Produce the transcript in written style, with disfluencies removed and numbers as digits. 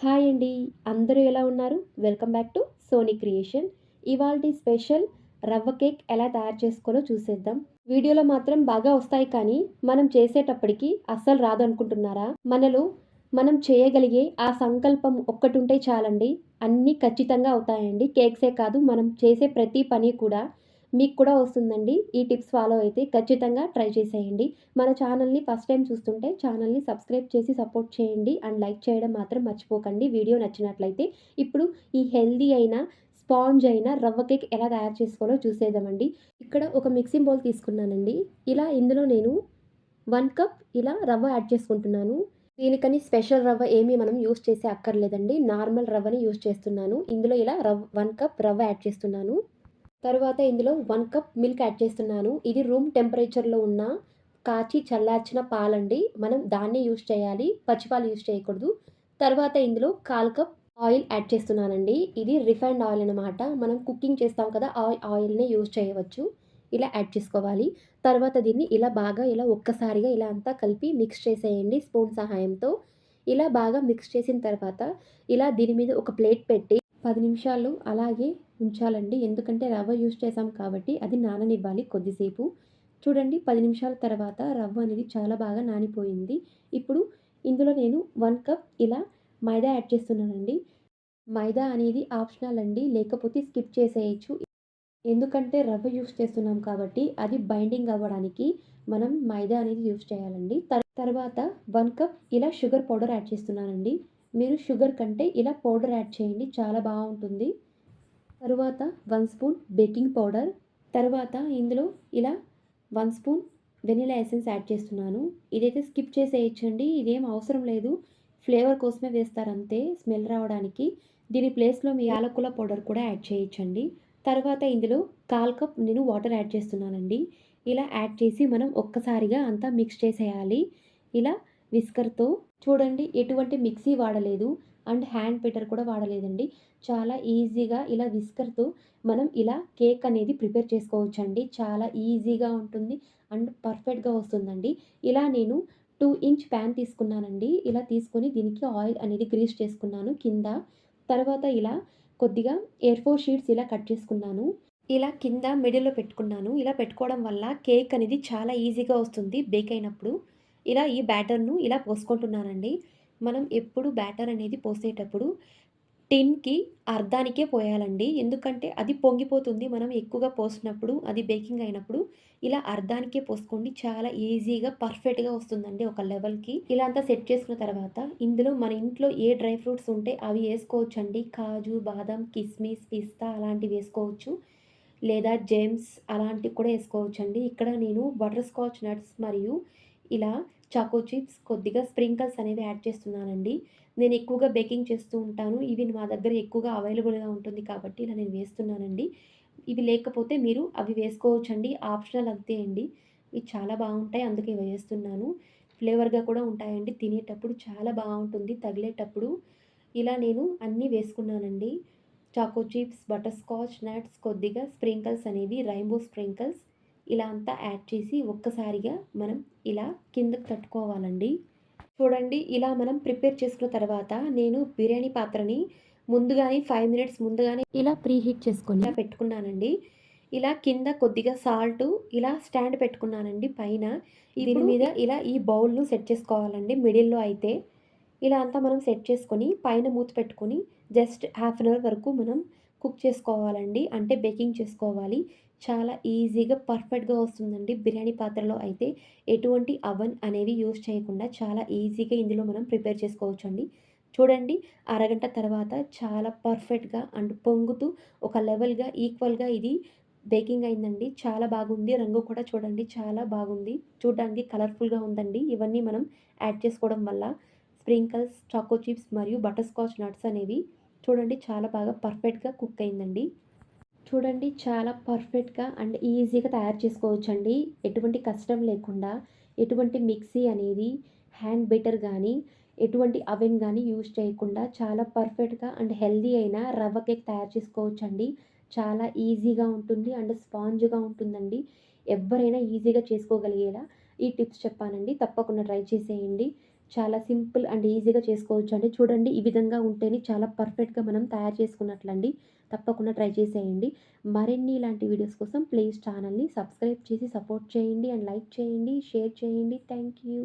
Hi అండి. అందరూ ఎలా ఉన్నారు? Welcome back to Sony Creation. ఇవాల్టి స్పెషల్ రవ్వ కేక్ ఎలా తయారు చేసుకోవాలో చూసేద్దాం. వీడియోలో మాత్రం బాగా వస్తాయి కానీ, మనం చేసేటప్పటికి అస్సలు రాదనుకుంటున్నారా? మనం చేయగలిగే ఆ సంకల్పం ఒక్కటుంటే చాలండి. అన్నీ ఖచ్చితంగా అవుతాయండి. కేక్సే కాదు, మనం చేసే ప్రతి పని కూడా మీకు కూడా వస్తుందండి. ఈ టిప్స్ ఫాలో అయితే ఖచ్చితంగా ట్రై చేసేయండి. మన ఛానల్‌ని ఫస్ట్ టైమ్ చూస్తుంటే ఛానల్‌ని సబ్స్క్రైబ్ చేసి సపోర్ట్ చేయండి. అండ్ లైక్ చేయడం మాత్రం మర్చిపోకండి. వీడియో నచ్చినట్లయితే. ఇప్పుడు ఈ హెల్తీ అయిన, స్పాంజ్ అయిన రవ్వ కేక్ ఎలా తయారు చేసుకోవాలో చూసేద్దామండి. ఇక్కడ ఒక మిక్సింగ్ బౌల్ తీసుకున్నానండి. ఇందులో నేను 1 కప్ రవ్వ యాడ్ చేసుకుంటున్నాను. దీనికని స్పెషల్ రవ్వ ఏమీ మనం యూజ్ చేసే అక్కర్లేదండి. నార్మల్ రవ్వని యూజ్ చేస్తున్నాను. ఇందులో 1 కప్ రవ్వ యాడ్ చేస్తున్నాను. తరువాత ఇందులో 1 కప్ మిల్క్ యాడ్ చేస్తున్నాను. ఇది రూమ్ టెంపరేచర్‌లో ఉన్న కాచి చల్లార్చిన పాలండి. మనం దాన్నే యూజ్ చేయాలి. పచ్చి పాలు యూజ్ చేయకూడదు. తర్వాత ఇందులో 1/4 కప్ ఆయిల్ యాడ్ చేస్తున్నానండి. ఇది రిఫైన్డ్ ఆయిల్ అనమాట. మనం కుకింగ్ చేస్తాం కదా! ఆ ఆయిల్‌నే యూజ్ చేయవచ్చు. ఇలా యాడ్ చేసుకోవాలి. తర్వాత దీన్ని బాగా ఒక్కసారిగా అంతా కలిపి మిక్స్ చేసేయండి స్పూన్ సహాయంతో. బాగా మిక్స్ చేసిన తర్వాత దీని మీద ఒక ప్లేట్ పెట్టి 10 నిమిషాలు అలాగే ఉంచాలండి. ఎందుకంటే రవ్వ యూజ్ చేసాం కాబట్టి అది నాననివ్వాలి కొద్దిసేపు. చూడండి, 10 నిమిషాల తర్వాత రవ్వ అనేది చాలా బాగా నానిపోయింది. ఇప్పుడు ఇందులో నేను 1 కప్ మైదా యాడ్ చేస్తున్నానండి. మైదా అనేది ఆప్షనల్ అండి. లేకపోతే స్కిప్ చేసేయొచ్చు. ఎందుకంటే రవ్వ యూజ్ చేస్తున్నాం కాబట్టి అది బైండింగ్ అవ్వడానికి మనం మైదా అనేది యూజ్ చేయాలండి. తర్వాత 1 కప్ షుగర్ పౌడర్ యాడ్ చేస్తున్నానండి. మీరు షుగర్ కంటే పౌడర్ యాడ్ చేయండి. చాలా బావుంటుంది. తరువాత 1 స్పూన్ బేకింగ్ పౌడర్. తరువాత ఇందులో 1 స్పూన్ వెనిల్లా ఎసెన్స్ యాడ్ చేస్తున్నాను. ఇదైతే స్కిప్ చేసేయొచ్చండి. ఇదేం అవసరం లేదు. ఫ్లేవర్ కోసమే వేస్తారంతే, స్మెల్ రావడానికి. దీని ప్లేస్‌లో మీ యాలకుల పౌడర్ కూడా యాడ్ చేయొచ్చండి. తర్వాత ఇందులో 1/4 కప్ నేను వాటర్ యాడ్ చేస్తున్నానండి. యాడ్ చేసి మనం ఒక్కసారిగా అంతా మిక్స్ చేసేయాలి. ఇలా విస్కర్‌తో. చూడండి, ఎటువంటి మిక్సీ వాడలేదు అండ్ హ్యాండ్ బీటర్ కూడా వాడలేదండి. చాలా ఈజీగా విస్కర్‌తో మనం కేక్ అనేది ప్రిపేర్ చేసుకోవచ్చండి. చాలా ఈజీగా ఉంటుంది అండ్ పర్ఫెక్ట్‌గా వస్తుందండి. నేను 2 ఇంచ్ ప్యాన్ తీసుకున్నానండి. తీసుకొని దీనికి ఆయిల్ అనేది గ్రీస్ చేసుకున్నాను కింద. తర్వాత కొద్దిగా A4 షీట్స్ కట్ చేసుకున్నాను. కింద మిడిల్‌లో పెట్టుకున్నాను. పెట్టుకోవడం వల్ల కేక్ అనేది చాలా ఈజీగా వస్తుంది బేక్ అయినప్పుడు. ఈ బ్యాటర్‌ను పోసుకుంటున్నానండి. మనం ఎప్పుడు బ్యాటర్ అనేది పోసేటప్పుడు టిన్‌కి అర్ధానికే పోయాలండి. ఎందుకంటే అది పొంగిపోతుంది. మనం ఎక్కువగా పోసినప్పుడు అది బేకింగ్ అయినప్పుడు అర్ధానికే పోసుకోండి. చాలా ఈజీగా పర్ఫెక్ట్‌గా వస్తుందండి ఒక లెవెల్‌కి. అంతా సెట్ చేసుకున్న తర్వాత ఇందులో మన ఇంట్లో ఏ డ్రై ఫ్రూట్స్ ఉంటే అవి ఏసుకోవచ్చండి. కాజు, బాదం, కిస్మిస్, పిస్తా అలాంటివి వేసుకోవచ్చు. లేదా జెమ్స్ అలాంటివి కూడా ఏసుకోవచ్చండి. ఇక్కడ నేను బటర్ స్కాచ్ నట్స్ మరియు ఇలా చాకో చిప్స్, కొద్దిగా స్ప్రింకిల్స్ అనేవి యాడ్ చేస్తున్నానండి. నేను ఎక్కువగా బేకింగ్ చేస్తూ ఉంటాను. ఇవి మా దగ్గర ఎక్కువగా అవైలబుల్‌గా ఉంటుంది కాబట్టి నేను వేస్తున్నానండి. ఇవి లేకపోతే మీరు అవి వేసుకోవచ్చండి. ఆప్షనల్ అంతే అండి. ఇవి చాలా బావుంటాయి. అందుకే ఇవి వేస్తున్నాను. ఫ్లేవర్‌గా కూడా ఉంటాయండి. తినేటప్పుడు చాలా బావుంటుంది తగిలేటప్పుడు. నేను అన్నీ వేసుకున్నానండి. Choco chips, butterscotch nuts, కొద్దిగా స్ప్రింకిల్స్ అనేవి రెయిన్బో స్ప్రింకిల్స్ అంతా యాడ్ చేసి ఒక్కసారిగా మనం కిందకి తట్టుకోవాలండి. చూడండి, మనం ప్రిపేర్ చేసుకున్న తర్వాత నేను బిర్యానీ పాత్రని ముందుగానే 5 మినిట్స్ ముందుగానే ప్రీ హీట్ చేసుకొని పెట్టుకున్నానండి. కింద కొద్దిగా సాల్టు స్టాండ్ పెట్టుకున్నానండి పైన. దీని మీద ఈ బౌల్‌ను సెట్ చేసుకోవాలండి మిడిల్‌లో అయితే. అంతా మనం సెట్ చేసుకొని పైన మూత పెట్టుకొని జస్ట్ హాఫ్ అన్ అవర్ వరకు మనం కుక్ చేసుకోవాలండి. అంటే బేకింగ్ చేసుకోవాలి. చాలా ఈజీగా పర్ఫెక్ట్‌గా వస్తుందండి. బిర్యానీ పాత్రలో అయితే ఎటువంటి అవెన్ అనేవి యూజ్ చేయకుండా చాలా ఈజీగా ఇందులో మనం ప్రిపేర్ చేసుకోవచ్చండి. చూడండి, అరగంట తర్వాత చాలా పర్ఫెక్ట్‌గా అండ్ పొంగుతూ ఒక లెవెల్‌గా ఈక్వల్‌గా ఇది బేకింగ్ అయిందండి. చాలా బాగుంది. రంగు కూడా చూడండి చాలా బాగుంది. చూడడానికి కలర్‌ఫుల్‌గా ఉందండి. ఇవన్నీ మనం యాడ్ చేసుకోవడం వల్ల స్ప్రింకిల్స్, చాకో చిప్స్ మరియు బటర్ స్కాచ్ నట్స్ అనేవి చూడండి చాలా బాగా పర్ఫెక్ట్‌గా కుక్ అయిందండి. చూడండి, చాలా పర్ఫెక్ట్‌గా అండ్ ఈజీగా తయారు చేసుకోవచ్చండి. ఎటువంటి కష్టం లేకుండా, ఎటువంటి మిక్సీ అనేది, హ్యాండ్ బీటర్ గానీ, ఎటువంటి అవెన్ గానీ యూజ్ చేయకుండా చాలా పర్ఫెక్ట్‌గా అండ్ హెల్తీ అయిన రవ్వ కేక్ తయారు చేసుకోవచ్చండి. చాలా ఈజీగా ఉంటుంది అండ్ స్పాంజ్‌గా ఉంటుందండి. ఎవ్వరైనా ఈజీగా చేసుకోగలిగేలా ఈ టిప్స్ చెప్పానండి. తప్పకుండా ట్రై చేసేయండి. చాలా సింపుల్ అండ్ ఈజీగా చేసుకోవచ్చండి. చూడండి ఈ విధంగా ఉంటేనే చాలా పర్ఫెక్ట్‌గా మనం తయారు చేసుకున్నట్లండి. తప్పకుండా ట్రై చేసేయండి. మరిన్ని ఇలాంటి వీడియోస్ కోసం ప్లీజ్ ఛానల్‌ని సబ్స్క్రైబ్ చేసి సపోర్ట్ చేయండి అండ్ లైక్ చేయండి, షేర్ చేయండి. Thank you.